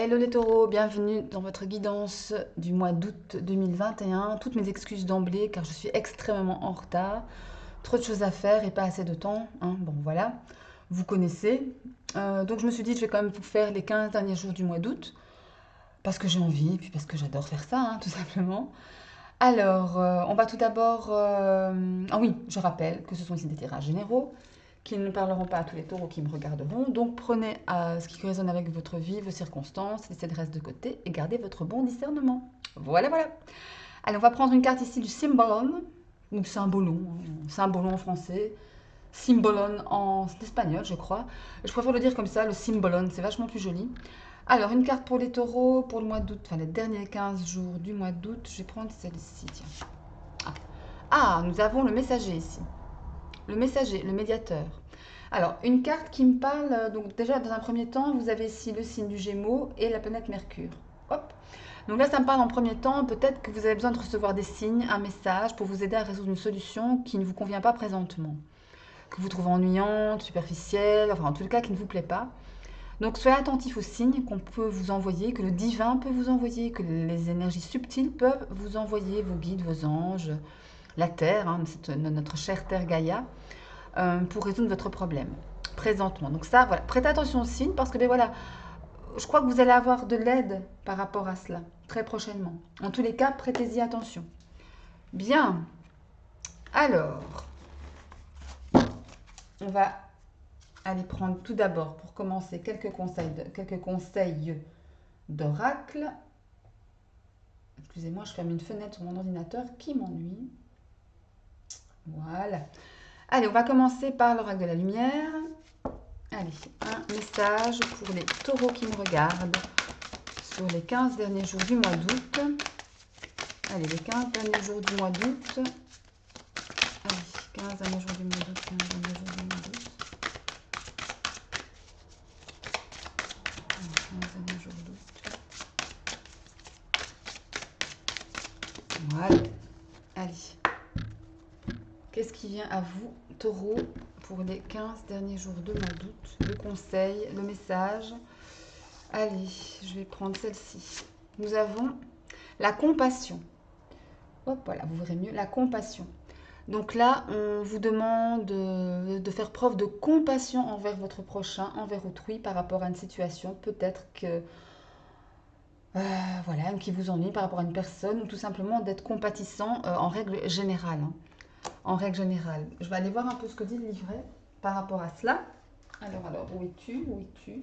Hello les taureaux, bienvenue dans votre guidance du mois d'août 2021. Toutes mes excuses d'emblée car je suis extrêmement en retard. Trop de choses à faire et pas assez de temps, hein. Bon voilà, vous connaissez. Donc je me suis dit je vais quand même vous faire les 15 derniers jours du mois d'août. Parce que j'ai envie, puis parce que j'adore faire ça, hein, tout simplement. Alors, on va tout d'abord... Ah oui, je rappelle que ce sont ici des tirages généraux qui ne parleront pas à tous les taureaux qui me regarderont. Donc prenez ce qui résonne avec votre vie, vos circonstances, laissez le reste de côté et gardez votre bon discernement. Voilà, voilà. Allez, on va prendre une carte ici du Cymbalon, ou Cymbalon, hein, Cymbalon en français, Cymbalon en espagnol, je crois. Je préfère le dire comme ça, le Cymbalon, c'est vachement plus joli. Alors, une carte pour les taureaux pour le mois d'août, enfin les derniers 15 jours du mois d'août. Je vais prendre celle-ci, tiens. Nous avons le messager ici. Le messager, le médiateur. Alors, une carte qui me parle, donc déjà dans un premier temps, vous avez ici le signe du Gémeaux et la planète Mercure. Hop. Donc là, ça me parle en premier temps, peut-être que vous avez besoin de recevoir des signes, un message pour vous aider à résoudre une solution qui ne vous convient pas présentement, que vous trouvez ennuyante, superficielle, enfin en tout cas qui ne vous plaît pas. Donc soyez attentif aux signes qu'on peut vous envoyer, que le divin peut vous envoyer, que les énergies subtiles peuvent vous envoyer, vos guides, vos anges, la Terre, hein, notre chère Terre Gaïa, pour résoudre votre problème présentement. Donc ça, voilà, prêtez attention aux signes parce que ben voilà, je crois que vous allez avoir de l'aide par rapport à cela très prochainement. En tous les cas, prêtez-y attention. Bien, alors, on va aller prendre tout d'abord pour commencer quelques conseils d'oracle. Excusez-moi, je ferme une fenêtre sur mon ordinateur qui m'ennuie. Voilà. Allez, on va commencer par l'oracle de la lumière. Allez, un message pour les taureaux qui me regardent sur les 15 derniers jours du mois d'août. Allez, les 15 derniers jours du mois d'août. Allez, 15 derniers jours du mois d'août, 15 derniers jours du mois d'août. 15 derniers jours d'août. Voilà. Allez. Qu'est-ce qui vient à vous, taureau, pour les 15 derniers jours de mois d'août? Le conseil, le message. Allez, je vais prendre celle-ci. Nous avons la compassion. Hop, voilà, vous verrez mieux, la compassion. Donc là, on vous demande de faire preuve de compassion envers votre prochain, envers autrui, par rapport à une situation, peut-être que, voilà, qui vous ennuie par rapport à une personne, ou tout simplement d'être compatissant en règle générale, hein. En règle générale. Je vais aller voir un peu ce que dit le livret par rapport à cela. Alors, où es-tu? Où es-tu?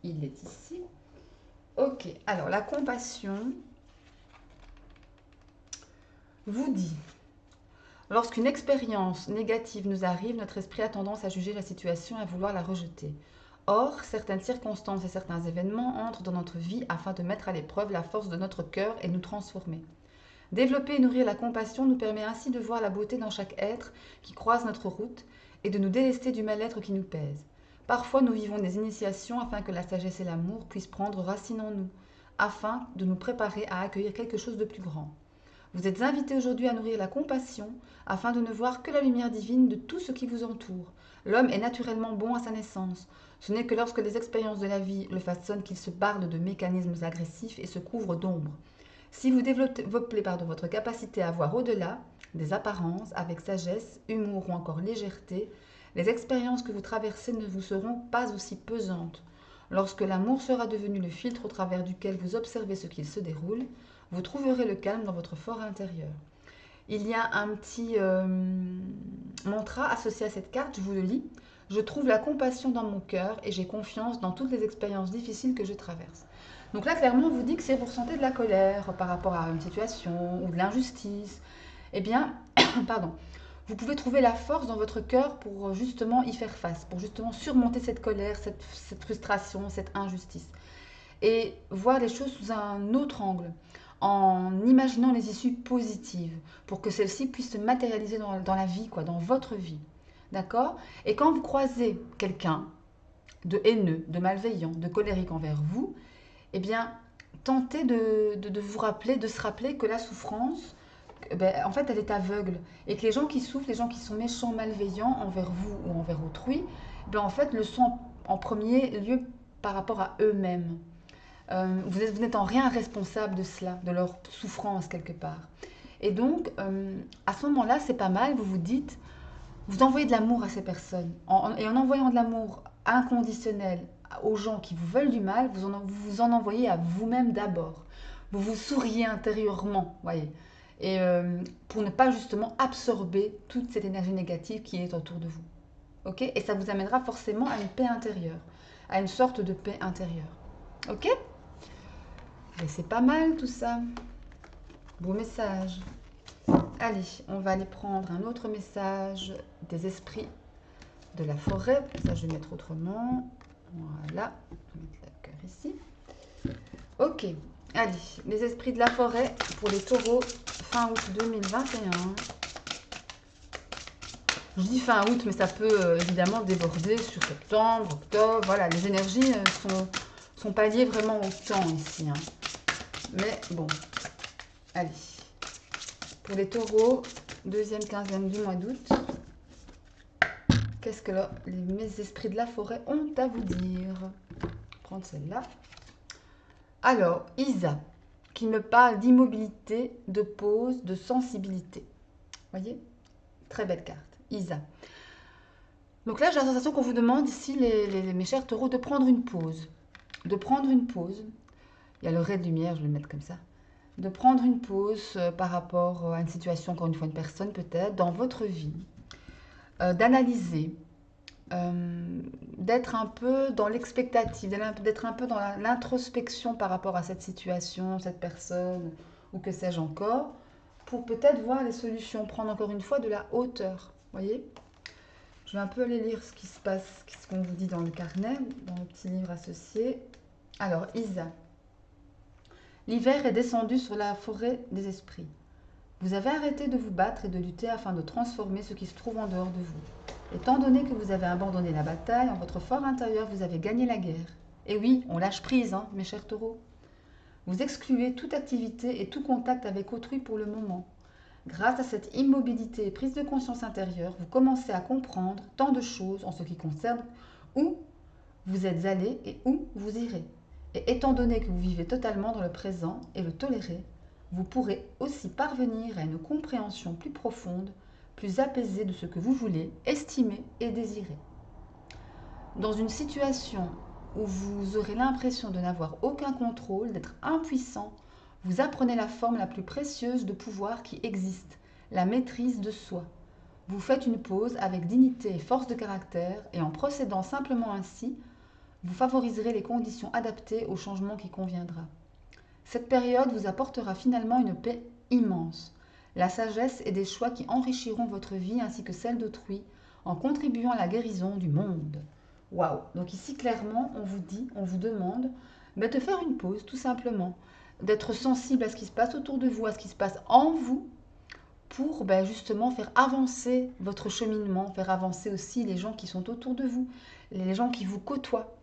Il est ici. Ok, alors la compassion vous dit, lorsqu'une expérience négative nous arrive, notre esprit a tendance à juger la situation et à vouloir la rejeter. Or, certaines circonstances et certains événements entrent dans notre vie afin de mettre à l'épreuve la force de notre cœur et nous transformer. Développer et nourrir la compassion nous permet ainsi de voir la beauté dans chaque être qui croise notre route et de nous délester du mal-être qui nous pèse. Parfois, nous vivons des initiations afin que la sagesse et l'amour puissent prendre racine en nous, afin de nous préparer à accueillir quelque chose de plus grand. Vous êtes invités aujourd'hui à nourrir la compassion afin de ne voir que la lumière divine de tout ce qui vous entoure. L'homme est naturellement bon à sa naissance. Ce n'est que lorsque les expériences de la vie le façonnent qu'il se barde de mécanismes agressifs et se couvre d'ombre. Si vous développez votre capacité à voir au-delà des apparences avec sagesse, humour ou encore légèreté, les expériences que vous traversez ne vous seront pas aussi pesantes. Lorsque l'amour sera devenu le filtre au travers duquel vous observez ce qu'il se déroule, vous trouverez le calme dans votre fort intérieur. Il y a un petit mantra associé à cette carte, je vous le lis. Je trouve la compassion dans mon cœur et j'ai confiance dans toutes les expériences difficiles que je traverse. Donc là, clairement, on vous dit que si vous ressentez de la colère par rapport à une situation ou de l'injustice, eh bien, pardon, vous pouvez trouver la force dans votre cœur pour justement y faire face, pour justement surmonter cette colère, cette frustration, cette injustice. Et voir les choses sous un autre angle, en imaginant les issues positives, pour que celles-ci puissent se matérialiser dans la vie, quoi, dans votre vie. D'accord? Et quand vous croisez quelqu'un de haineux, de malveillant, de colérique envers vous, eh bien, tentez de vous rappeler, de se rappeler que la souffrance, en fait, elle est aveugle. Et que les gens qui souffrent, les gens qui sont méchants, malveillants envers vous ou envers autrui, en fait, le sont en premier lieu par rapport à eux-mêmes. Vous n'êtes en rien responsable de cela, de leur souffrance quelque part. Et donc, à ce moment-là, c'est pas mal, vous vous dites, vous envoyez de l'amour à ces personnes. Et en envoyant de l'amour inconditionnel aux gens qui vous veulent du mal, vous en envoyez à vous-même d'abord. Vous vous souriez intérieurement, voyez. Et pour ne pas justement absorber toute cette énergie négative qui est autour de vous. Ok? Et ça vous amènera forcément à une paix intérieure, à une sorte de paix intérieure. Ok? Et c'est pas mal tout ça. Beau message. Allez, on va aller prendre un autre message des esprits de la forêt. Ça, je vais mettre autrement. Voilà. On va mettre le cœur ici. Ok. Allez, les esprits de la forêt pour les taureaux fin août 2021. Je dis fin août, mais ça peut évidemment déborder sur septembre, octobre. Voilà, les énergies sont pas liées vraiment au temps ici. Hein. Mais bon, allez. Pour les taureaux, deuxième quinzaine du mois d'août, qu'est-ce que mes esprits de la forêt ont à vous dire? Prendre celle-là. Alors, Isa, qui me parle d'immobilité, de pause, de sensibilité. Voyez? Très belle carte. Isa. Donc là, j'ai la sensation qu'on vous demande ici, mes chers taureaux, de prendre une pause. De prendre une pause. Il y a le ray de lumière, je vais le mettre comme ça. De prendre une pause par rapport à une situation, encore une fois, une personne peut-être, dans votre vie. D'analyser. D'être un peu dans l'expectative, d'être un peu dans l'introspection par rapport à cette situation, cette personne, ou que sais-je encore, pour peut-être voir les solutions, prendre encore une fois de la hauteur. Voyez? Je vais un peu aller lire ce qui se passe, ce qu'on vous dit dans le carnet, dans le petit livre associé. Alors, Isa. L'hiver est descendu sur la forêt des esprits. Vous avez arrêté de vous battre et de lutter afin de transformer ce qui se trouve en dehors de vous. Étant donné que vous avez abandonné la bataille, en votre fort intérieur, vous avez gagné la guerre. Et oui, on lâche prise, hein, mes chers taureaux. Vous excluez toute activité et tout contact avec autrui pour le moment. Grâce à cette immobilité et prise de conscience intérieure, vous commencez à comprendre tant de choses en ce qui concerne où vous êtes allé et où vous irez. Et étant donné que vous vivez totalement dans le présent et le tolérez, vous pourrez aussi parvenir à une compréhension plus profonde, plus apaisée de ce que vous voulez, estimer et désirer. Dans une situation où vous aurez l'impression de n'avoir aucun contrôle, d'être impuissant, vous apprenez la forme la plus précieuse de pouvoir qui existe, la maîtrise de soi. Vous faites une pause avec dignité et force de caractère et en procédant simplement ainsi, vous favoriserez les conditions adaptées au changement qui conviendra. Cette période vous apportera finalement une paix immense, la sagesse et des choix qui enrichiront votre vie ainsi que celle d'autrui en contribuant à la guérison du monde. Waouh! Donc ici clairement on vous dit, on vous demande de faire une pause tout simplement, d'être sensible à ce qui se passe autour de vous, à ce qui se passe en vous pour justement faire avancer votre cheminement, faire avancer aussi les gens qui sont autour de vous, les gens qui vous côtoient.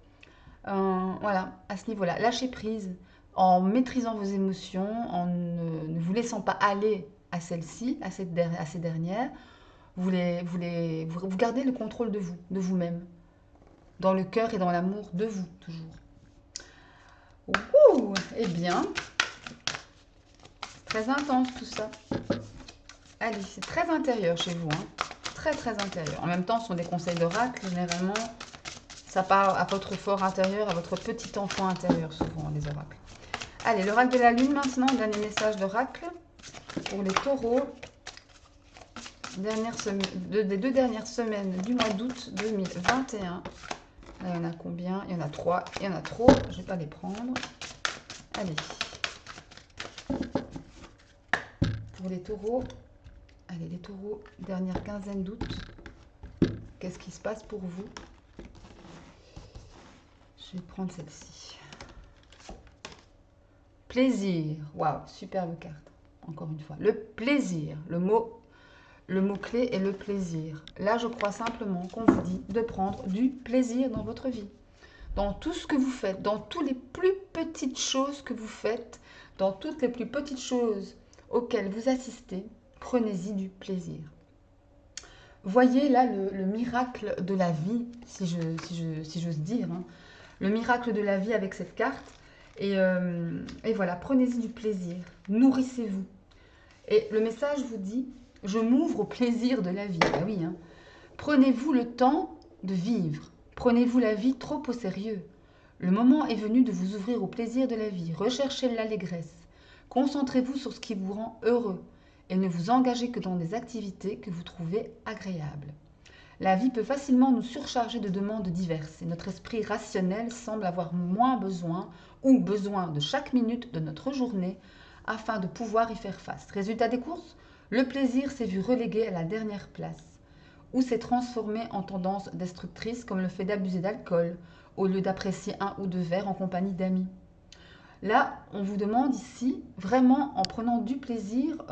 Voilà, à ce niveau-là, lâchez prise en maîtrisant vos émotions, en ne vous laissant pas aller à celles-ci, à ces dernières. Vous gardez le contrôle de vous, de vous-même, dans le cœur et dans l'amour de vous, toujours. Ouh, eh bien, très intense tout ça. Allez, c'est très intérieur chez vous, hein. Très très intérieur. En même temps, ce sont des conseils d'oracle, généralement. Ça parle à votre fort intérieur, à votre petit enfant intérieur, souvent, les oracles. Allez, l'oracle de la lune maintenant, dernier message d'oracle pour les taureaux. Des 2 dernières semaines du mois d'août 2021. Là, il y en a combien? Il y en a 3. Il y en a trop, je ne vais pas les prendre. Allez. Pour les taureaux. Allez, les taureaux, dernière quinzaine d'août. Qu'est-ce qui se passe pour vous? Je vais prendre celle-ci. Plaisir. Waouh, superbe carte. Encore une fois. Le plaisir. Le mot-clé est le plaisir. Là, je crois simplement qu'on vous dit de prendre du plaisir dans votre vie. Dans tout ce que vous faites, dans toutes les plus petites choses que vous faites, dans toutes les plus petites choses auxquelles vous assistez, prenez-y du plaisir. Voyez là le miracle de la vie, si j'ose dire. Hein. Le miracle de la vie avec cette carte. Et voilà, prenez-y du plaisir, nourrissez-vous. Et le message vous dit, je m'ouvre au plaisir de la vie. Ah oui, hein. Prenez-vous le temps de vivre. Prenez-vous la vie trop au sérieux. Le moment est venu de vous ouvrir au plaisir de la vie. Recherchez l'allégresse. Concentrez-vous sur ce qui vous rend heureux et ne vous engagez que dans des activités que vous trouvez agréables. La vie peut facilement nous surcharger de demandes diverses et notre esprit rationnel semble avoir moins besoin ou besoin de chaque minute de notre journée afin de pouvoir y faire face. Résultat des courses, le plaisir s'est vu relégué à la dernière place ou s'est transformé en tendance destructrice comme le fait d'abuser d'alcool au lieu d'apprécier un ou deux verres en compagnie d'amis. Là, on vous demande ici, vraiment en prenant du plaisir,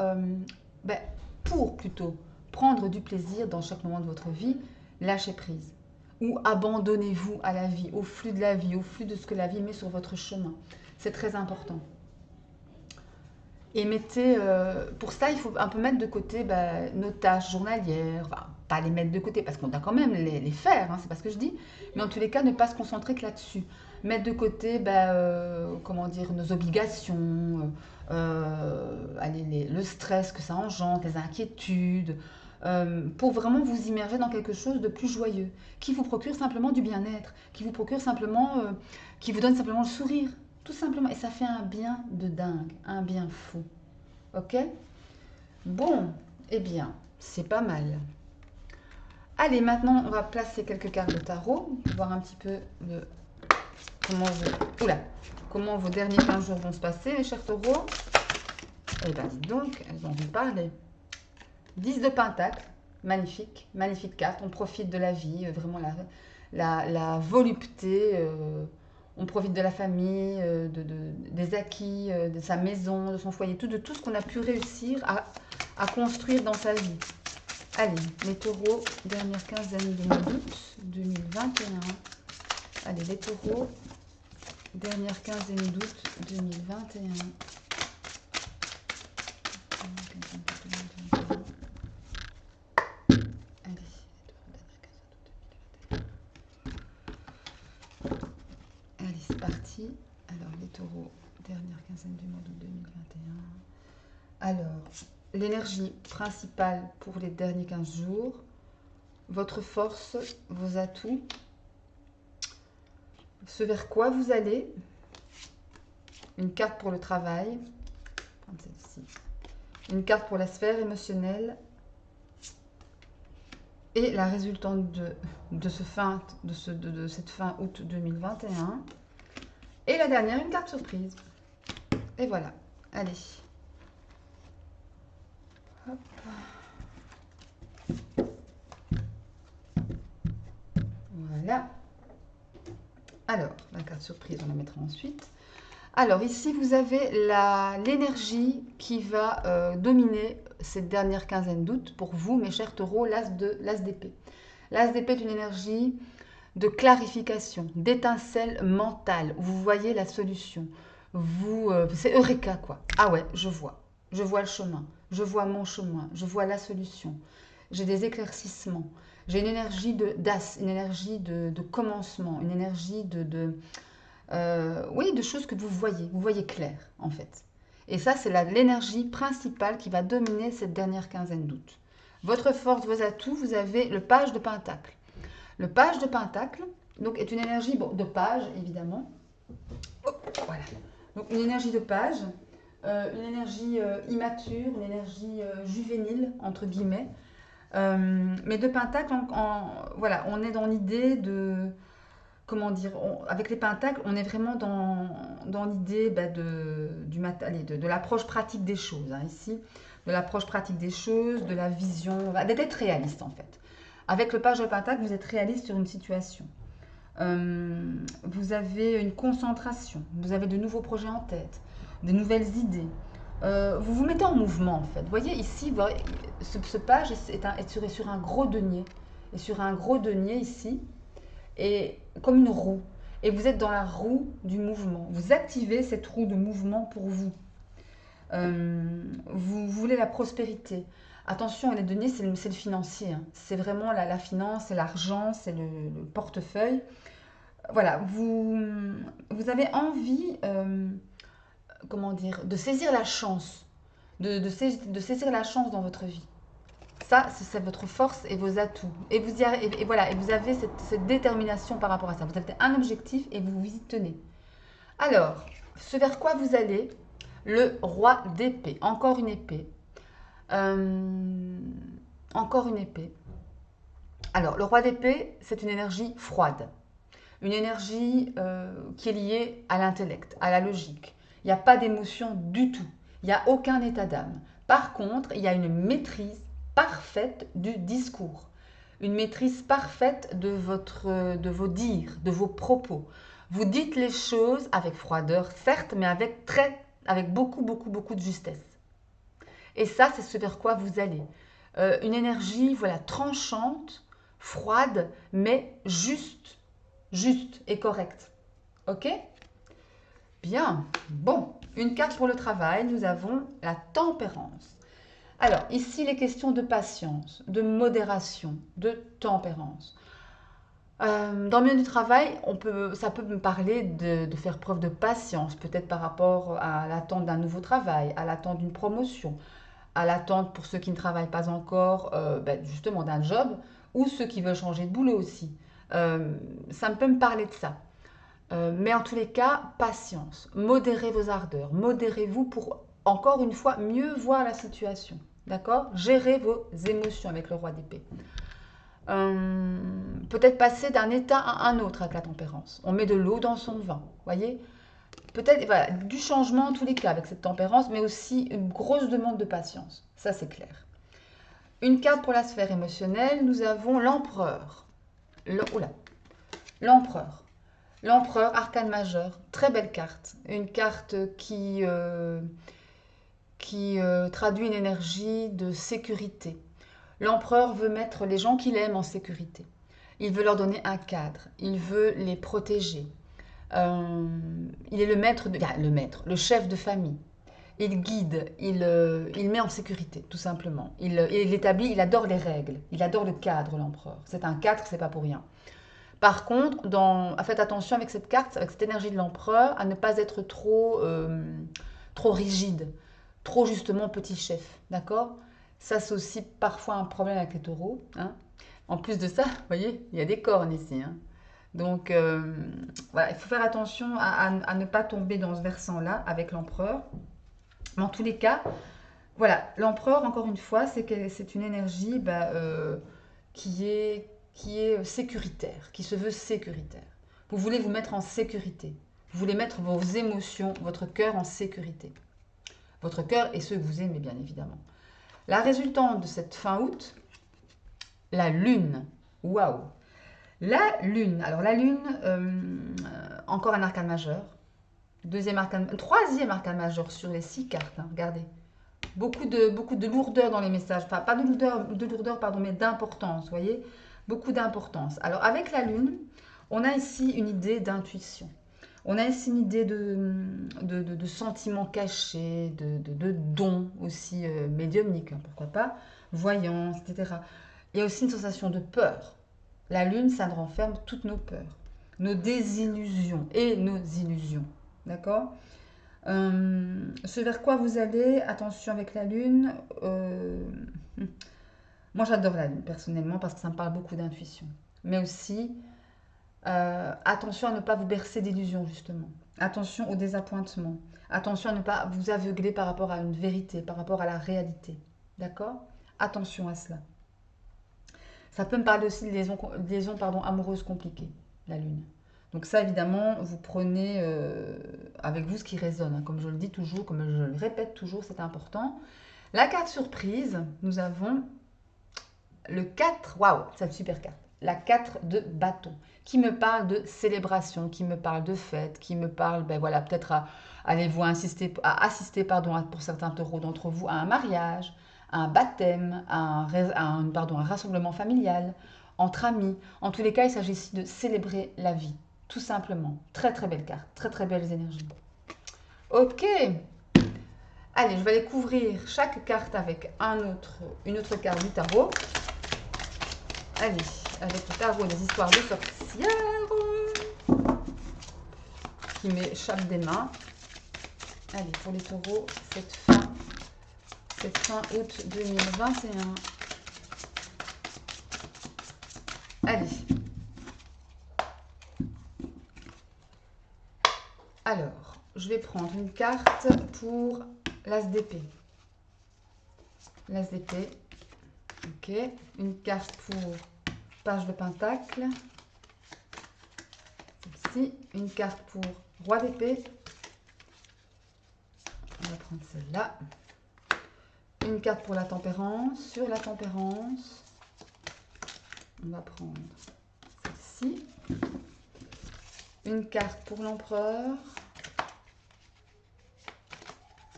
ben, pour plutôt prendre du plaisir dans chaque moment de votre vie, lâchez prise. Ou abandonnez-vous à la vie, au flux de la vie, au flux de ce que la vie met sur votre chemin. C'est très important. Et mettez, pour ça, il faut un peu mettre de côté nos tâches journalières, enfin, pas les mettre de côté parce qu'on doit quand même les faire, hein, c'est pas ce que je dis, mais en tous les cas, ne pas se concentrer que là-dessus. Mettre de côté, comment dire, nos obligations, allez, le stress que ça engendre, les inquiétudes, pour vraiment vous immerger dans quelque chose de plus joyeux, qui vous procure simplement du bien-être, qui vous procure simplement, qui vous donne simplement le sourire. Tout simplement. Et ça fait un bien de dingue, un bien fou. Ok? Bon, eh bien, c'est pas mal. Allez, maintenant, on va placer quelques cartes de tarot pour voir un petit peu comment vos derniers 15 jours vont se passer, mes chers taureaux. Eh bien, dites donc, elles ont envie de parler. 10 de Pentacle, magnifique, magnifique carte. On profite de la vie, vraiment la volupté. On profite de la famille, des acquis, de sa maison, de son foyer, de tout ce qu'on a pu réussir à construire dans sa vie. Allez, les taureaux, dernière quinzaine du mois d'août 2021. Allez, les taureaux, dernière quinzaine d'août 2021. Allez, c'est parti. Alors, les taureaux, dernière quinzaine du mois d'août 2021. Alors, l'énergie principale pour les derniers 15 jours, votre force, vos atouts, ce vers quoi vous allez, une carte pour le travail, prendre celle-ci, une carte pour la sphère émotionnelle et la résultante de cette fin août 2021. Et la dernière, une carte surprise. Et voilà, allez. Hop. Voilà. Alors, la carte surprise, on la mettra ensuite. Alors, ici, vous avez l'énergie qui va dominer cette dernière quinzaine d'août pour vous, mes chers taureaux, l'as d'épée. L'as d'épée est une énergie de clarification, d'étincelle mentale. Vous voyez la solution. C'est Eureka, quoi. Ah ouais, je vois. Je vois le chemin. Je vois mon chemin. Je vois la solution. J'ai des éclaircissements. J'ai une énergie d'as, une énergie de commencement, une énergie oui, de choses que vous voyez clair en fait. Et ça, c'est l'énergie principale qui va dominer cette dernière quinzaine d'août. Votre force, vos atouts, vous avez le page de Pentacle. Le page de Pentacle donc, est une énergie de page, évidemment. Oh, voilà. Donc, une énergie de page, une énergie immature, une énergie juvénile, entre guillemets. Mais de Pentacle, voilà, on est dans l'idée de comment dire, avec les pentacles, on est vraiment dans l'idée de l'approche pratique des choses, hein, ici, de l'approche pratique des choses, de la vision, d'être réaliste en fait. Avec le page de pentacle, vous êtes réaliste sur une situation. Vous avez une concentration, vous avez de nouveaux projets en tête, de nouvelles idées. Vous vous mettez en mouvement en fait. Vous voyez ici, ce page est sur un gros denier. Et sur un gros denier ici, et comme une roue. Et vous êtes dans la roue du mouvement. Vous activez cette roue de mouvement pour vous. Vous voulez la prospérité. Attention, les deniers, c'est le financier. Hein. C'est vraiment la finance, c'est l'argent, c'est le portefeuille. voilà, vous avez envie, comment dire, de saisir la chance, de saisir la chance dans votre vie. Ça, c'est votre force et vos atouts. Et vous, et voilà, et vous avez cette détermination par rapport à ça. Vous avez un objectif et vous vous y tenez. Alors, ce vers quoi vous allez, le roi d'épée. Encore une épée. Euh, encore une épée. Alors, le roi d'épée, c'est une énergie froide. Une énergie qui est liée à l'intellect, à la logique. Il n'y a pas d'émotion du tout. Il n'y a aucun état d'âme. Par contre, il y a une maîtrise parfaite du discours. Une maîtrise parfaite de vos dires, de vos propos. Vous dites les choses avec froideur, certes, mais avec beaucoup, beaucoup, beaucoup de justesse. Et ça, c'est ce vers quoi vous allez. Une énergie, voilà, tranchante, froide, mais juste et correcte. Ok? Bien. Bon, une carte pour le travail, nous avons la tempérance. Alors, ici, les questions de patience, de modération, de tempérance. Dans le milieu du travail, ça peut me parler de faire preuve de patience, peut-être par rapport à l'attente d'un nouveau travail, à l'attente d'une promotion, à l'attente pour ceux qui ne travaillent pas encore, justement d'un job, ou ceux qui veulent changer de boulot aussi. Ça peut me parler de ça. Mais en tous les cas, patience. Modérez vos ardeurs. Modérez-vous pour, encore une fois, mieux voir la situation. D'accord? Gérez vos émotions avec le roi d'épée. Peut-être passer d'un état à un autre avec la tempérance. On met de l'eau dans son vin. Voyez? Peut-être voilà, du changement en tous les cas avec cette tempérance, mais aussi une grosse demande de patience. Ça, c'est clair. Une carte pour la sphère émotionnelle, nous avons l'empereur. L'empereur. L'empereur, arcane majeur, très belle carte. Une carte qui traduit une énergie de sécurité. L'empereur veut mettre les gens qu'il aime en sécurité. Il veut leur donner un cadre. Il veut les protéger. Il est le chef de famille. Il guide, il met en sécurité, tout simplement. Il adore les règles, il adore le cadre, l'empereur. C'est un cadre, c'est pas pour rien. Par contre, faites attention avec cette carte, avec cette énergie de l'empereur, à ne pas être trop rigide, trop justement petit chef, d'accord? Ça, c'est aussi parfois un problème avec les taureaux, hein. En plus de ça, vous voyez, il y a des cornes ici, hein. Donc, voilà, il faut faire attention à ne pas tomber dans ce versant-là avec l'empereur. Mais en tous les cas, voilà, l'empereur, encore une fois, c'est une énergie qui est sécuritaire, qui se veut sécuritaire. Vous voulez vous mettre en sécurité. Vous voulez mettre vos émotions, votre cœur en sécurité. Votre cœur et ceux que vous aimez, bien évidemment. La résultante de cette fin août, la lune. Waouh! La lune. Alors la lune, encore un arcane majeur. Troisième arcane majeur sur les 6 cartes. Hein, regardez. Beaucoup de lourdeur dans les messages. Enfin, pas de lourdeur, pardon, mais d'importance, vous voyez? Beaucoup d'importance. Alors, avec la lune, on a ici une idée d'intuition. On a ici une idée de sentiments cachés, de dons aussi médiumniques, hein, pourquoi pas, voyance, etc. Il y a aussi une sensation de peur. La lune, ça renferme toutes nos peurs, nos désillusions et nos illusions. D'accord? Ce vers quoi vous allez, attention avec la lune. Moi, j'adore la lune, personnellement, parce que ça me parle beaucoup d'intuition. Mais aussi, attention à ne pas vous bercer d'illusions, justement. Attention au désappointement. Attention à ne pas vous aveugler par rapport à une vérité, par rapport à la réalité. D'accord? Attention à cela. Ça peut me parler aussi de liaison amoureuse compliquée, la lune. Donc ça, évidemment, vous prenez avec vous ce qui résonne. Hein. Comme je le dis toujours, comme je le répète toujours, c'est important. La carte surprise, nous avons le 4. Waouh, c'est une super carte. La 4 de bâton, qui me parle de célébration, qui me parle de fête, qui me parle, voilà, peut-être allez-vous assister pour certains taureaux d'entre vous, à un mariage, à un baptême, à un rassemblement familial, entre amis. En tous les cas, il s'agit ici de célébrer la vie. Tout simplement. Très très belle carte, très très belles énergies. Ok. Allez, je vais aller couvrir chaque carte avec une autre carte du tarot. Allez, avec le tarot des histoires de sorcières. qui m'échappe des mains. Allez, pour les taureaux, cette fin août 2021. Allez. Alors, je vais prendre une carte pour l'As d'épée. L'As d'épée. Ok. Une carte pour Page de Pentacle. Celle-ci. Une carte pour Roi d'épée. On va prendre celle-là. Une carte pour la tempérance. Sur la tempérance, on va prendre celle-ci. Une carte pour l'empereur.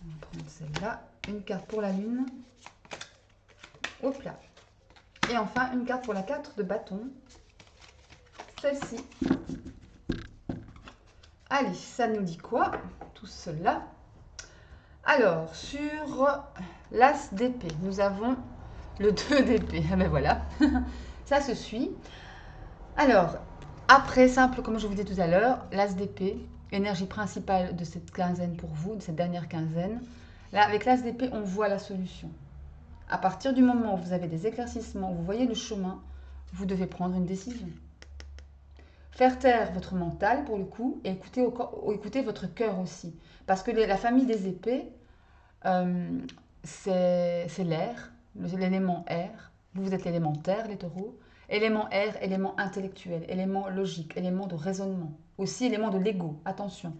On va prendre celle-là. Une carte pour la lune. Hop là. Et enfin, une carte pour la 4 de bâton. Celle-ci. Allez, ça nous dit quoi, tout cela? Alors, sur l'As d'épée, nous avons le 2 d'épée. Ah ben voilà, ça se suit. Alors, après, simple, comme je vous disais tout à l'heure, l'As d'épée, énergie principale de cette quinzaine pour vous, de cette dernière quinzaine. Là, avec l'As d'épée, on voit la solution. À partir du moment où vous avez des éclaircissements, où vous voyez le chemin, vous devez prendre une décision. Faire taire votre mental, pour le coup, et écouter votre cœur aussi. Parce que la famille des épées, c'est l'air, l'élément air. Vous êtes l'élément terre, les taureaux. Élément air, élément intellectuel, élément logique, élément de raisonnement. Aussi élément de l'ego, attention.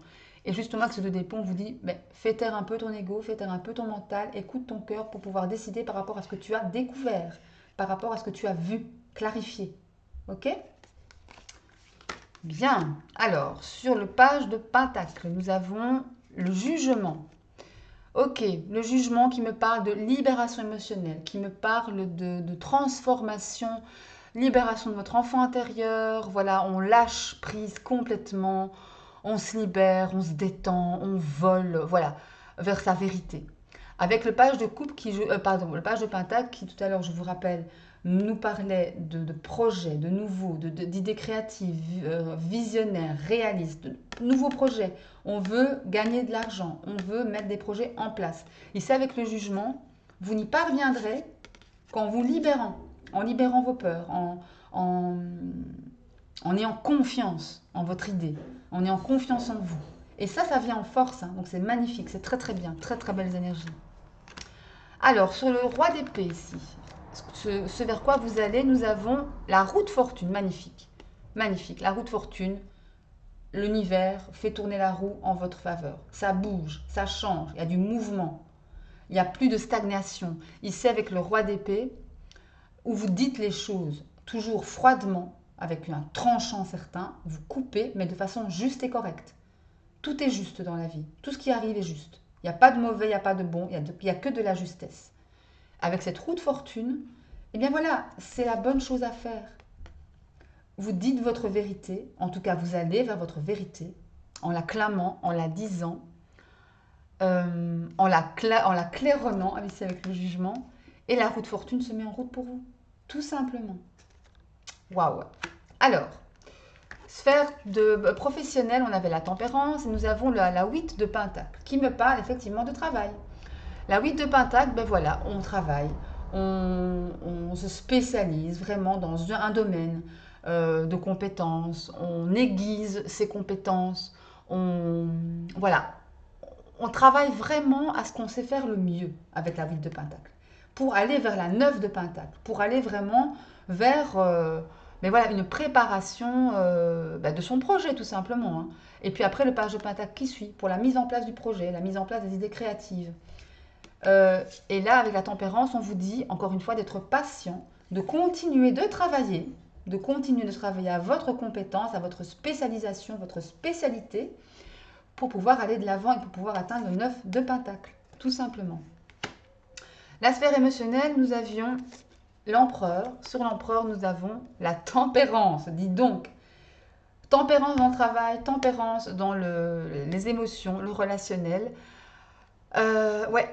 Et justement, que ce 2 d'épée, on vous dit, fais taire un peu ton ego, fais taire un peu ton mental, écoute ton cœur pour pouvoir décider par rapport à ce que tu as découvert, par rapport à ce que tu as vu, clarifié. Ok ? Bien. Alors, sur le Page de Pentacle, nous avons le jugement. Ok, le jugement qui me parle de libération émotionnelle, qui me parle de transformation, libération de votre enfant intérieur. Voilà, on lâche prise complètement, on se libère, on se détend, on vole, voilà, vers sa vérité. Avec le Page de coupe le Page de Pentacle qui tout à l'heure, je vous rappelle, nous parlait de projets, de nouveaux, d'idées créatives, visionnaires, réalistes, de nouveaux projets. On veut gagner de l'argent, on veut mettre des projets en place. Ici, avec le jugement, vous n'y parviendrez qu'en vous libérant, en libérant vos peurs, en, en ayant confiance en votre idée, en ayant confiance en vous. Et ça vient en force, hein, donc c'est magnifique, c'est très très bien, très très belles énergies. Alors, sur le Roi d'épée ici, ce vers quoi vous allez, nous avons la roue de fortune, magnifique. Magnifique, la roue de fortune, l'univers fait tourner la roue en votre faveur. Ça bouge, ça change, il y a du mouvement. Il n'y a plus de stagnation. Ici, avec le Roi d'épée, où vous dites les choses toujours froidement, avec un tranchant certain, vous coupez, mais de façon juste et correcte. Tout est juste dans la vie. Tout ce qui arrive est juste. Il n'y a pas de mauvais, il n'y a pas de bon, il n'y a que de la justesse. Avec cette roue de fortune, eh bien voilà, c'est la bonne chose à faire. Vous dites votre vérité, en tout cas vous allez vers votre vérité, en la clamant, en la disant, en la claironnant, ici avec le jugement, et la roue de fortune se met en route pour vous. Tout simplement. Waouh. Alors, sphère professionnelle, on avait la tempérance, et nous avons la 8 de Pentacle, qui me parle effectivement de travail. La 8 de Pentacle, ben voilà, on travaille, on se spécialise vraiment dans un domaine de compétences, on aiguise ses compétences, voilà, on travaille vraiment à ce qu'on sait faire le mieux avec la 8 de Pentacle, pour aller vers la 9 de Pentacle, pour aller vraiment vers mais voilà, une préparation de son projet tout simplement. Hein. Et puis après le Page de Pentacle qui suit, pour la mise en place du projet, la mise en place des idées créatives. Et là, avec la tempérance, on vous dit, encore une fois, d'être patient, de continuer de travailler à votre compétence, à votre spécialisation, votre spécialité, pour pouvoir aller de l'avant et pour pouvoir atteindre le 9 de Pentacle, tout simplement. La sphère émotionnelle, nous avions l'empereur. Sur l'empereur, nous avons la tempérance. Dis donc, tempérance dans le travail, tempérance dans les émotions, le relationnel. Ouais.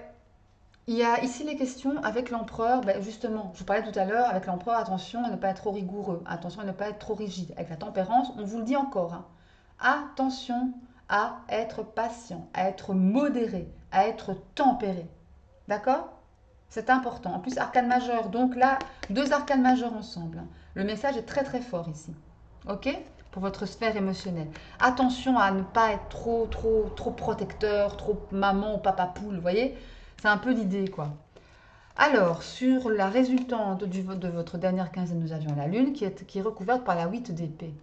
Il y a ici les questions avec l'empereur, justement, je vous parlais tout à l'heure, avec l'empereur, attention à ne pas être trop rigoureux, attention à ne pas être trop rigide. Avec la tempérance, on vous le dit encore, hein. Attention à être patient, à être modéré, à être tempéré. D'accord? C'est important. En plus, arcane majeur. Donc là, deux arcanes majeurs ensemble. Le message est très très fort ici. Ok? Pour votre sphère émotionnelle. Attention à ne pas être trop protecteur, trop maman ou papa poule. Vous voyez? C'est un peu l'idée, quoi. Alors, sur la résultante de votre dernière quinzaine, nous avions la lune qui est recouverte par la 8 d'épée.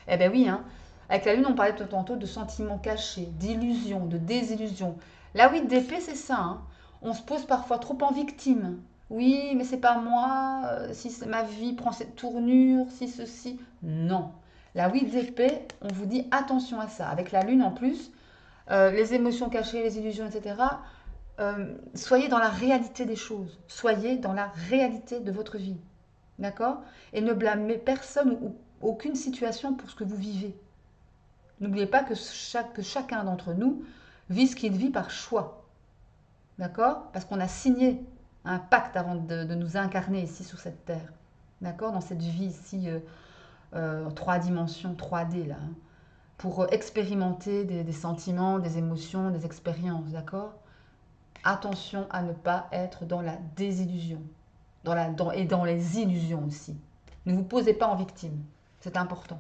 Eh bien oui, hein. Avec la lune, on parlait tantôt de sentiments cachés, d'illusions, de désillusions. La 8 d'épée, c'est ça, hein. On se pose parfois trop en victime. Oui, mais c'est pas moi, si ma vie prend cette tournure, si ceci. Non. La 8 d'épée, on vous dit attention à ça. Avec la lune en plus, les émotions cachées, les illusions, etc. Soyez dans la réalité des choses. Soyez dans la réalité de votre vie. D'accord? Et ne blâmez personne ou aucune situation pour ce que vous vivez. N'oubliez pas que chacun d'entre nous vit ce qu'il vit par choix. D'accord? Parce qu'on a signé un pacte avant de nous incarner ici sur cette terre. D'accord? Dans cette vie ici, en 3 dimensions, 3D, là. Hein, pour expérimenter des sentiments, des émotions, des expériences. D'accord? Attention à ne pas être dans la désillusion. Et dans les illusions aussi. Ne vous posez pas en victime. C'est important.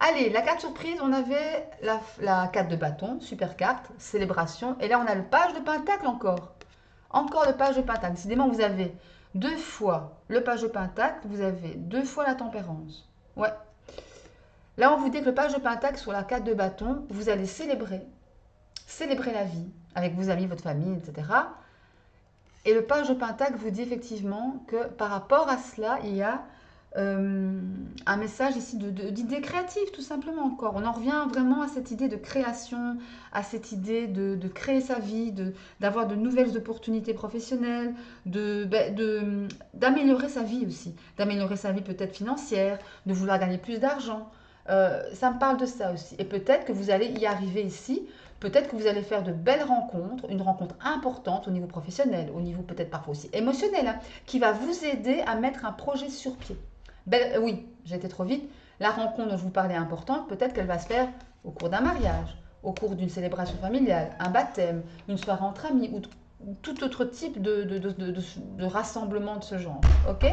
Allez, la carte surprise, on avait la carte de bâton, super carte, célébration. Et là, on a le page de pentacle encore. Encore le page de pentacle. Décidément, vous avez 2 fois le page de pentacle, vous avez 2 fois la tempérance. Ouais. Là, on vous dit que le page de pentacle sur la carte de bâton, vous allez célébrer la vie avec vos amis, votre famille, etc. Et le page de pentacle vous dit effectivement que par rapport à cela, il y a un message ici d'idées créatives, tout simplement encore. On en revient vraiment à cette idée de création, à cette idée de créer sa vie, d'avoir de nouvelles opportunités professionnelles, d'améliorer sa vie aussi, d'améliorer sa vie peut-être financière, de vouloir gagner plus d'argent. Ça me parle de ça aussi. Et peut-être que vous allez y arriver ici. Peut-être que vous allez faire de belles rencontres, une rencontre importante au niveau professionnel, au niveau peut-être parfois aussi émotionnel, hein, qui va vous aider à mettre un projet sur pied. Oui, j'ai été trop vite. La rencontre dont je vous parlais importante, peut-être qu'elle va se faire au cours d'un mariage, au cours d'une célébration familiale, un baptême, une soirée entre amis ou tout autre type de rassemblement de ce genre. Ok?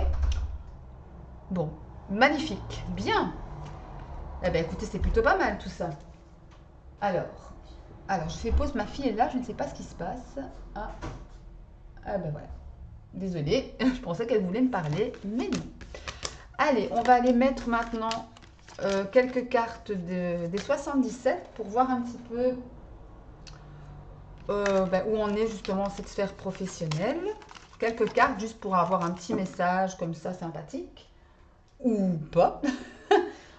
Bon, magnifique, bien. Eh bien écoutez, c'est plutôt pas mal tout ça. Alors, je fais pause, ma fille est là, je ne sais pas ce qui se passe. Ah ben voilà. Désolée, je pensais qu'elle voulait me parler, mais non. Allez, on va aller mettre maintenant quelques cartes des 77 pour voir un petit peu où on est justement cette sphère professionnelle. Quelques cartes juste pour avoir un petit message comme ça sympathique. Ou pas.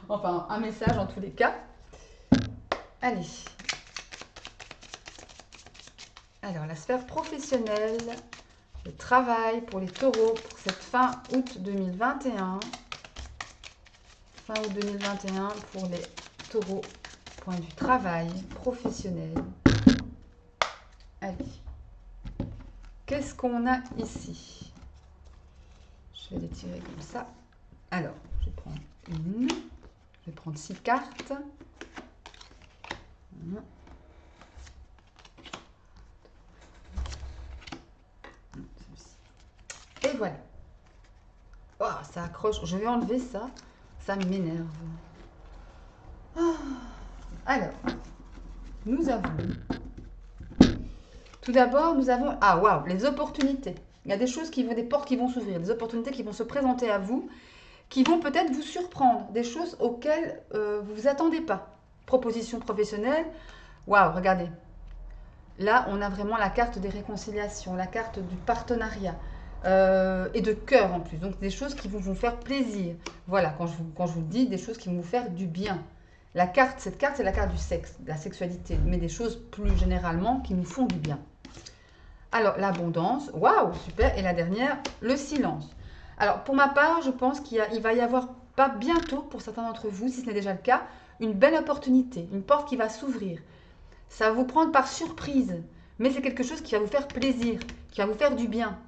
Enfin, un message en tous les cas. Allez. Alors, la sphère professionnelle, le travail pour les taureaux pour cette fin août 2021. Fin août 2021 pour les taureaux, point de vue travail, professionnel. Allez. Qu'est-ce qu'on a ici? Je vais les tirer comme ça. Alors, je vais prendre une. Je vais prendre 6 cartes. Et voilà. Oh, ça accroche. Je vais enlever ça. Ça m'énerve. Alors, nous avons... Tout d'abord, nous avons... Ah, waouh, les opportunités. Il y a des choses qui vont, des portes qui vont s'ouvrir, des opportunités qui vont se présenter à vous, qui vont peut-être vous surprendre, des choses auxquelles vous ne vous attendez pas. Proposition professionnelle. Waouh, regardez. Là, on a vraiment la carte des réconciliations, la carte du partenariat. Et de cœur en plus, donc des choses qui vont vous faire plaisir. Voilà, quand je vous dis des choses qui vont vous faire du bien. Cette carte, c'est la carte du sexe, de la sexualité, mais des choses plus généralement qui nous font du bien. Alors, l'abondance, waouh, super. Et la dernière, le silence. Alors, pour ma part, je pense qu'il va y avoir, pas bientôt, pour certains d'entre vous, si ce n'est déjà le cas, une belle opportunité, une porte qui va s'ouvrir. Ça va vous prendre par surprise, mais c'est quelque chose qui va vous faire plaisir, qui va vous faire du bien.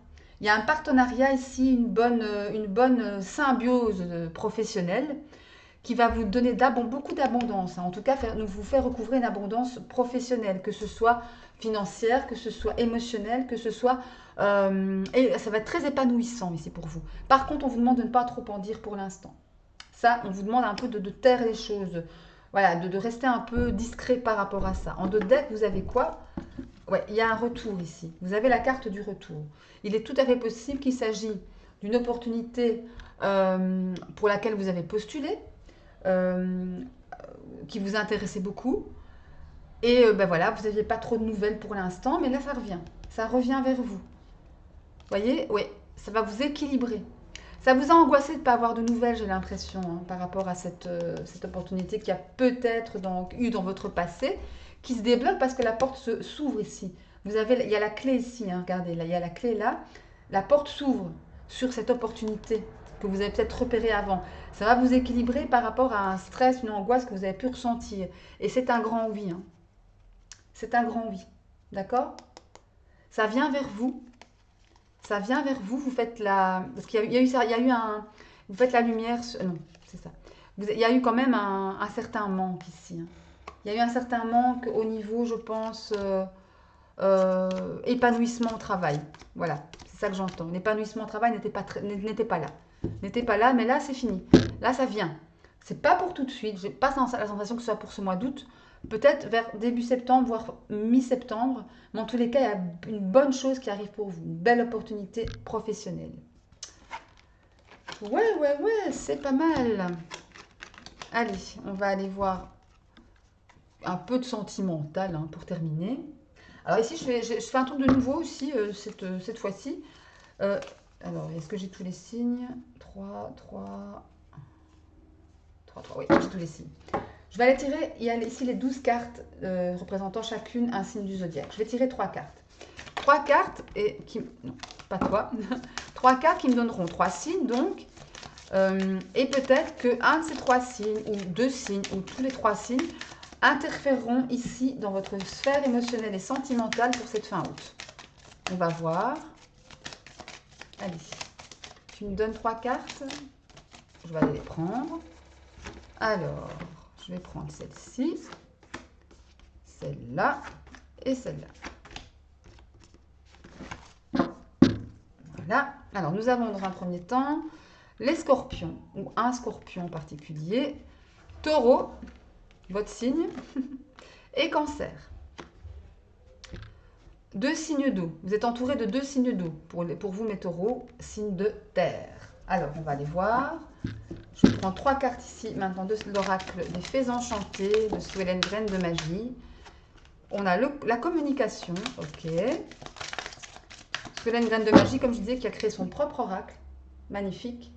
Il y a un partenariat ici, une bonne symbiose professionnelle qui va vous donner beaucoup d'abondance, hein. En tout cas, vous faire recouvrer une abondance professionnelle, que ce soit financière, que ce soit émotionnelle, que ce soit... et ça va être très épanouissant ici pour vous. Par contre, on vous demande de ne pas trop en dire pour l'instant. Ça, on vous demande un peu de taire les choses. Voilà, de rester un peu discret par rapport à ça. En dos de deck, vous avez quoi? Ouais, il y a un retour ici. Vous avez la carte du retour. Il est tout à fait possible qu'il s'agit d'une opportunité pour laquelle vous avez postulé, euh, qui vous intéressait beaucoup. Et ben voilà, vous n'aviez pas trop de nouvelles pour l'instant, mais là, ça revient. Ça revient vers vous. Vous voyez? Oui, ça va vous équilibrer. Ça vous a angoissé de ne pas avoir de nouvelles, j'ai l'impression, hein, par rapport à cette opportunité qu'il y a peut-être eu dans votre passé, qui se débloque parce que la porte s'ouvre ici. Il y a la clé ici, hein, regardez, là, il y a la clé là. La porte s'ouvre sur cette opportunité que vous avez peut-être repérée avant. Ça va vous équilibrer par rapport à un stress, une angoisse que vous avez pu ressentir. Et c'est un grand oui. Hein. C'est un grand oui. D'accord? Ça vient vers vous. Ça vient vers vous, vous faites la... Parce qu'il y a eu ça, il y a eu un... Vous faites la lumière... Non, c'est ça. Il y a eu quand même un certain manque ici. Hein. Il y a eu un certain manque au niveau, je pense, épanouissement au travail. Voilà, c'est ça que j'entends. L'épanouissement au travail n'était pas là. N'était pas là, mais là, c'est fini. Là, ça vient. C'est pas pour tout de suite. J'ai pas la sensation que ce soit pour ce mois d'août. Peut-être vers début septembre, voire mi-septembre. Mais en tous les cas, il y a une bonne chose qui arrive pour vous. Une belle opportunité professionnelle. Ouais, c'est pas mal. Allez, on va aller voir un peu de sentimental hein, pour terminer. Alors ici, je fais un truc de nouveau aussi cette fois-ci. Alors, est-ce que j'ai tous les signes? 3, 3, 3, 3, oui, j'ai tous les signes. Je vais aller tirer, il y a ici les 12 cartes représentant chacune un signe du zodiaque. Je vais tirer 3 cartes. 3 cartes, non, pas toi. 3 cartes qui me donneront 3 signes, donc. Et peut-être qu'un de ces 3 signes, ou 2 signes, ou tous les 3 signes, interféreront ici dans votre sphère émotionnelle et sentimentale pour cette fin août. On va voir. Allez, tu me donnes 3 cartes. Je vais aller les prendre. Alors, je vais prendre celle-ci, celle-là et celle-là. Voilà. Alors, nous avons dans un premier temps les scorpions, ou un scorpion en particulier, taureau, votre signe, et cancer. 2 signes d'eau. Vous êtes entouré de 2 signes d'eau. Pour vous, mes taureaux, signe de terre. Alors, on va aller voir. Je prends 3 cartes ici, maintenant, de l'oracle des fées enchantées, de Swellengren de magie. On a la communication, ok. Swellengren de magie, comme je disais, qui a créé son propre oracle. Magnifique.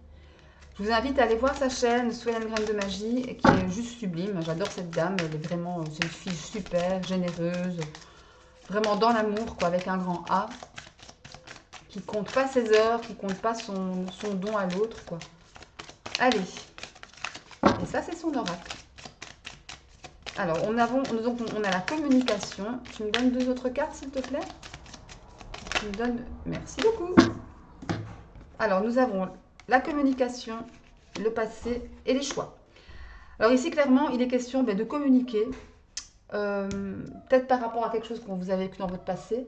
Je vous invite à aller voir sa chaîne Swellengren de magie, qui est juste sublime. J'adore cette dame, elle est vraiment, c'est une fille super, généreuse, vraiment dans l'amour, quoi, avec un grand A, qui compte pas ses heures, qui compte pas son don à l'autre, quoi. Allez, et ça c'est son oracle. Alors, on a la communication. Tu me donnes 2 autres cartes, s'il te plaît? Tu me donnes... Merci beaucoup. Alors, nous avons la communication, le passé et les choix. Alors ici, clairement, il est question de communiquer, peut-être par rapport à quelque chose que vous avez vécu dans votre passé,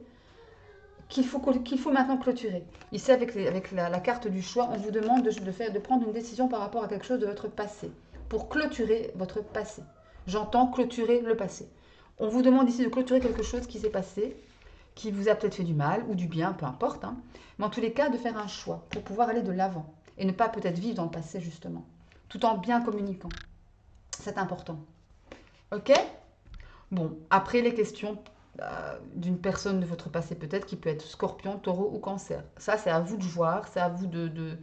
qu'il faut maintenant clôturer. Ici, avec la carte du choix, on vous demande de prendre une décision par rapport à quelque chose de votre passé, pour clôturer votre passé. J'entends clôturer le passé. On vous demande ici de clôturer quelque chose qui s'est passé, qui vous a peut-être fait du mal ou du bien, peu importe. Hein. Mais en tous les cas, de faire un choix pour pouvoir aller de l'avant et ne pas peut-être vivre dans le passé, justement, tout en bien communiquant. C'est important. Ok? Bon, après les questions d'une personne de votre passé peut-être, qui peut être scorpion, taureau ou cancer. Ça, c'est à vous de voir, c'est à vous de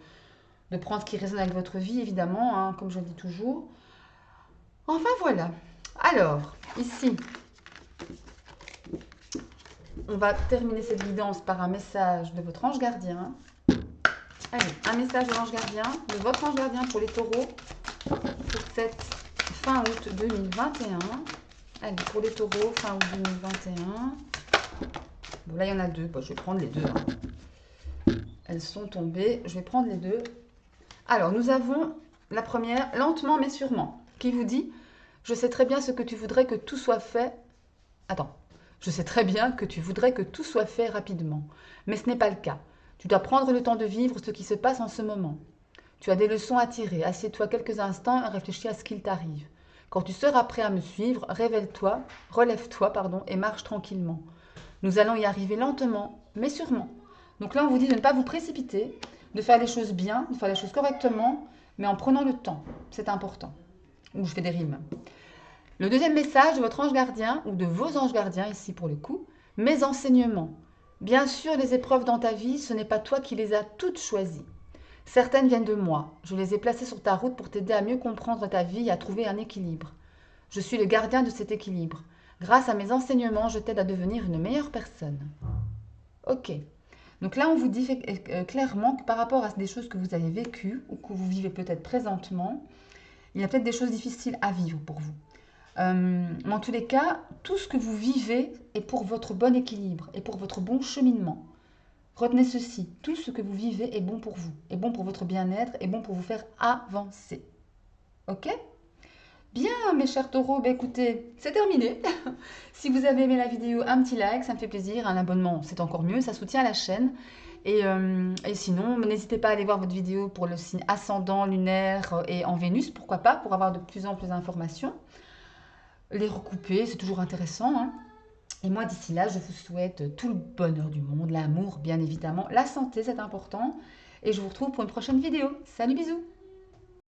prendre ce qui résonne avec votre vie, évidemment, hein, comme je le dis toujours. Enfin, voilà. Alors, ici, on va terminer cette guidance par un message de votre ange gardien. Allez, un message de l'ange gardien, de votre ange gardien pour les taureaux, pour cette fin août 2021. Allez, pour les taureaux, fin août 2021. Bon, là, il y en a 2. Bon, je vais prendre les 2. Hein. Elles sont tombées. Je vais prendre les 2. Alors, nous avons La première, lentement mais sûrement, qui vous dit: je sais très bien ce que tu voudrais que tout soit fait. Attends. Je sais très bien que tu voudrais que tout soit fait rapidement, mais ce n'est pas le cas. Tu dois prendre le temps de vivre ce qui se passe en ce moment. Tu as des leçons à tirer. Assieds-toi quelques instants et réfléchis à ce qu'il t'arrive. Quand tu seras prêt à me suivre, relève-toi, pardon, et marche tranquillement. Nous allons y arriver lentement, mais sûrement. Donc là, on vous dit de ne pas vous précipiter, de faire les choses bien, de faire les choses correctement, mais en prenant le temps. C'est important. Ou je fais des rimes. Le deuxième message de votre ange gardien, ou de vos anges gardiens ici pour le coup, mes enseignements. Bien sûr, les épreuves dans ta vie, ce n'est pas toi qui les as toutes choisies. Certaines viennent de moi. Je les ai placées sur ta route pour t'aider à mieux comprendre ta vie et à trouver un équilibre. Je suis le gardien de cet équilibre. Grâce à mes enseignements, je t'aide à devenir une meilleure personne. Ok. Donc là, on vous dit clairement que par rapport à des choses que vous avez vécues ou que vous vivez peut-être présentement, il y a peut-être des choses difficiles à vivre pour vous. Mais en tous les cas, tout ce que vous vivez est pour votre bon équilibre et pour votre bon cheminement. Retenez ceci, tout ce que vous vivez est bon pour vous, est bon pour votre bien-être, est bon pour vous faire avancer. Ok? Bien, mes chers taureaux, écoutez, c'est terminé. Si vous avez aimé la vidéo, un petit like, ça me fait plaisir. Un abonnement, c'est encore mieux, ça soutient la chaîne. Et sinon, n'hésitez pas à aller voir votre vidéo pour le signe ascendant, lunaire et en Vénus, pourquoi pas, pour avoir de plus amples informations. Les recouper, c'est toujours intéressant, hein. Et moi, d'ici là, je vous souhaite tout le bonheur du monde, l'amour, bien évidemment. La santé, c'est important. Et je vous retrouve pour une prochaine vidéo. Salut, bisous!